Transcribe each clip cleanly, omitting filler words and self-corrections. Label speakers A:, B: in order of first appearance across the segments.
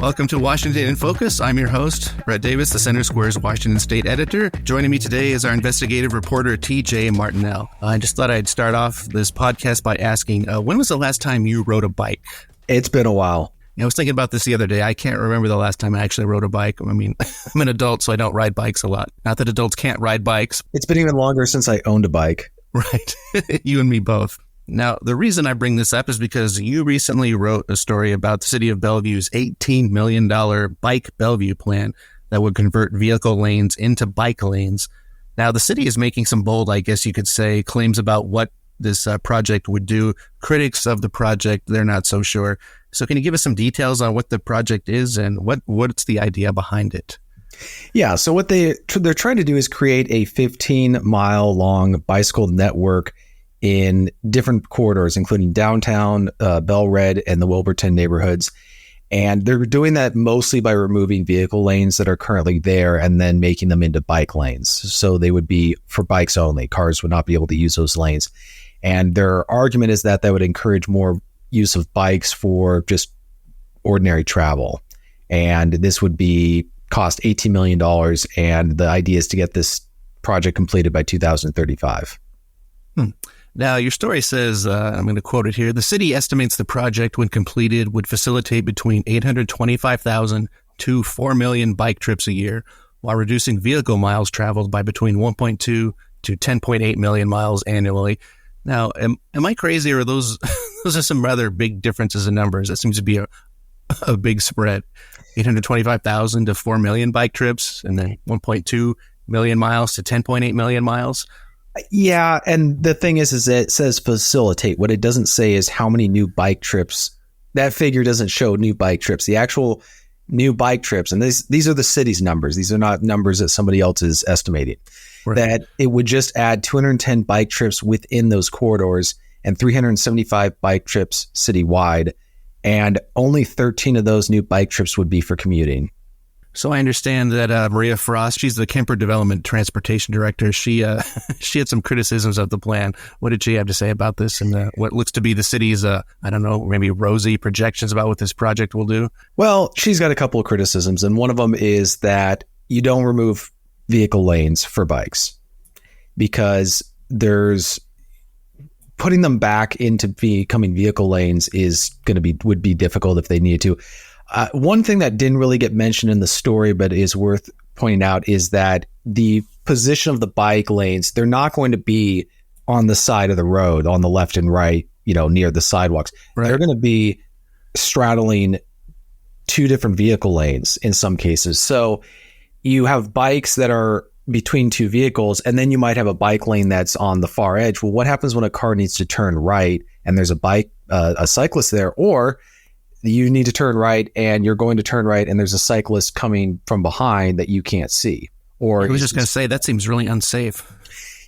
A: Welcome to Washington in Focus. I'm your host, Brett Davis, the Center Square's Washington State editor. Joining me today is our investigative reporter, TJ Martinell. I just thought I'd start off this podcast by asking, when was the last time you rode a bike?
B: It's been a while.
A: I was thinking about this the other day. I can't remember the last time I actually rode a bike. I mean, I'm an adult, so I don't ride bikes a lot. Not that adults can't ride bikes.
B: It's been even longer since I owned a bike.
A: Right. You and me both. Now, the reason I bring this up is because you recently wrote a story about the city of Bellevue's $18 million Bike Bellevue plan that would convert vehicle lanes into bike lanes. Now, the city is making some bold, I guess you could say, claims about what this project would do. Critics of the project, they're not so sure. So can you give us some details on what the project is and what's the idea behind it?
B: Yeah, so what they're trying to do is create a 15-mile long bicycle network in different corridors, including downtown, Bellred, and the Wilburton neighborhoods. And they're doing that mostly by removing vehicle lanes that are currently there and then making them into bike lanes. So they would be for bikes only. Cars would not be able to use those lanes. And their argument is that would encourage more use of bikes for just ordinary travel. And this would cost $18 million. And the idea is to get this project completed by 2035.
A: Now, your story says, I'm going to quote it here, the city estimates the project, when completed, would facilitate between 825,000 to 4 million bike trips a year, while reducing vehicle miles traveled by between 1.2 to 10.8 million miles annually. Now, am I crazy, or those are some rather big differences in numbers? That seems to be a big spread. 825,000 to 4 million bike trips, and then 1.2 million miles to 10.8 million miles.
B: Yeah, and the thing is it says facilitate. What it doesn't say is how many new bike trips. That figure doesn't show new bike trips. The actual new bike trips, and these are the city's numbers. These are not numbers that somebody else is estimating. Right. That it would just add 210 bike trips within those corridors and 375 bike trips citywide, and only 13 of those new bike trips would be for commuting.
A: So I understand that Maria Frost, she's the Kemper Development Transportation Director. She had some criticisms of the plan. What did she have to say about this and what looks to be the city's, maybe rosy projections about what this project will do? Well,
B: she's got a couple of criticisms, and one of them is that you don't remove vehicle lanes for bikes because putting them back into becoming vehicle lanes would be difficult if they needed to. One thing that didn't really get mentioned in the story, but is worth pointing out, is that the position of the bike lanes, they're not going to be on the side of the road, on the left and right, near the sidewalks. Right. They're going to be straddling two different vehicle lanes in some cases. So you have bikes that are between two vehicles, and then you might have a bike lane that's on the far edge. Well, what happens when a car needs to turn right and there's a cyclist there, or you need to turn right and you're going to turn right and there's a cyclist coming from behind that you can't see? Or
A: I was just going to say, that seems really unsafe.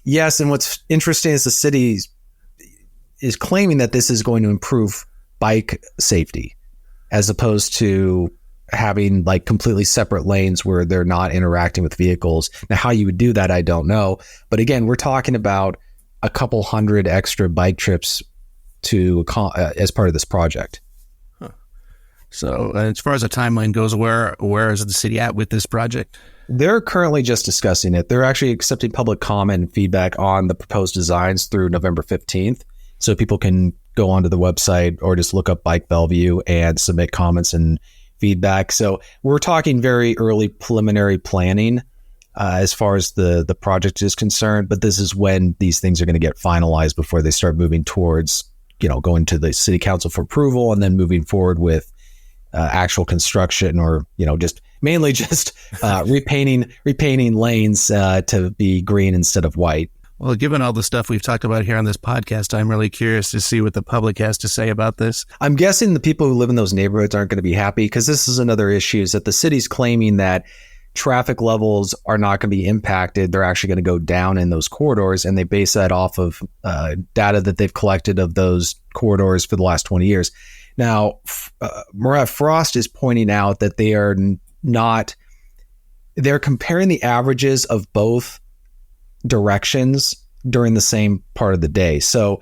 B: Yes. And what's interesting is the city is claiming that this is going to improve bike safety as opposed to having like completely separate lanes where they're not interacting with vehicles. Now, how you would do that, I don't know. But again, we're talking about a couple hundred extra bike trips as part of this project.
A: So as far as a timeline goes, where is the city at with this project?
B: They're currently just discussing it. They're actually accepting public comment and feedback on the proposed designs through November 15th. So people can go onto the website or just look up Bike Bellevue and submit comments and feedback. So we're talking very early preliminary planning as far as the project is concerned. But this is when these things are going to get finalized before they start moving towards, going to the city council for approval and then moving forward with actual construction, or just repainting lanes to be green instead of white.
A: Well, given all the stuff we've talked about here on this podcast, I'm really curious to see what the public has to say about this.
B: I'm guessing the people who live in those neighborhoods aren't going to be happy, because this is another issue, is that the city's claiming that traffic levels are not going to be impacted. They're actually going to go down in those corridors, and they base that off of data that they've collected of those corridors for the last 20 years. Now, Maria Frost is pointing out that they're comparing the averages of both directions during the same part of the day. So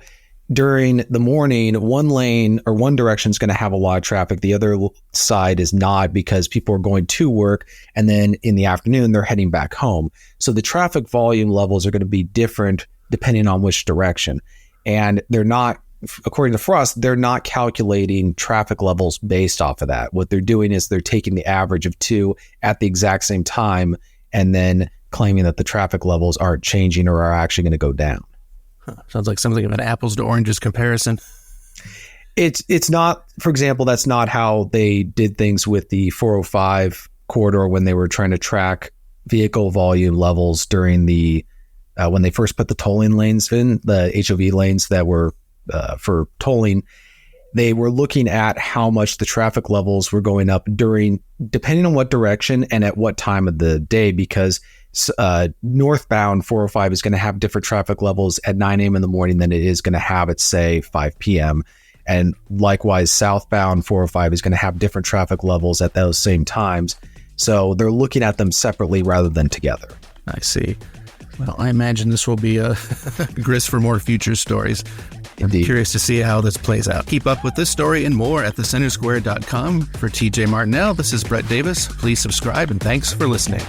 B: during the morning, one lane or one direction is going to have a lot of traffic. The other side is not, because people are going to work. And then in the afternoon, they're heading back home. So the traffic volume levels are going to be different depending on which direction. And they're not, according to Frost, they're not calculating traffic levels based off of that. What they're doing is they're taking the average of two at the exact same time and then claiming that the traffic levels aren't changing or are actually going to go down.
A: Sounds like something of an apples to oranges comparison.
B: It's not, for example, that's not how they did things with the 405 corridor when they were trying to track vehicle volume levels during the, when they first put the tolling lanes in, the HOV lanes that were for tolling. They were looking at how much the traffic levels were going up depending on what direction and at what time of the day, because northbound 405 is going to have different traffic levels at 9 a.m. in the morning than it is going to have at, say, 5 p.m. And likewise, southbound 405 is going to have different traffic levels at those same times. So they're looking at them separately rather than together.
A: I see. Well, I imagine this will be a grist for more future stories.
B: Indeed.
A: I'm curious to see how this plays out. Keep up with this story and more at thecentersquare.com. For TJ Martinell, this is Brett Davis. Please subscribe and thanks for listening.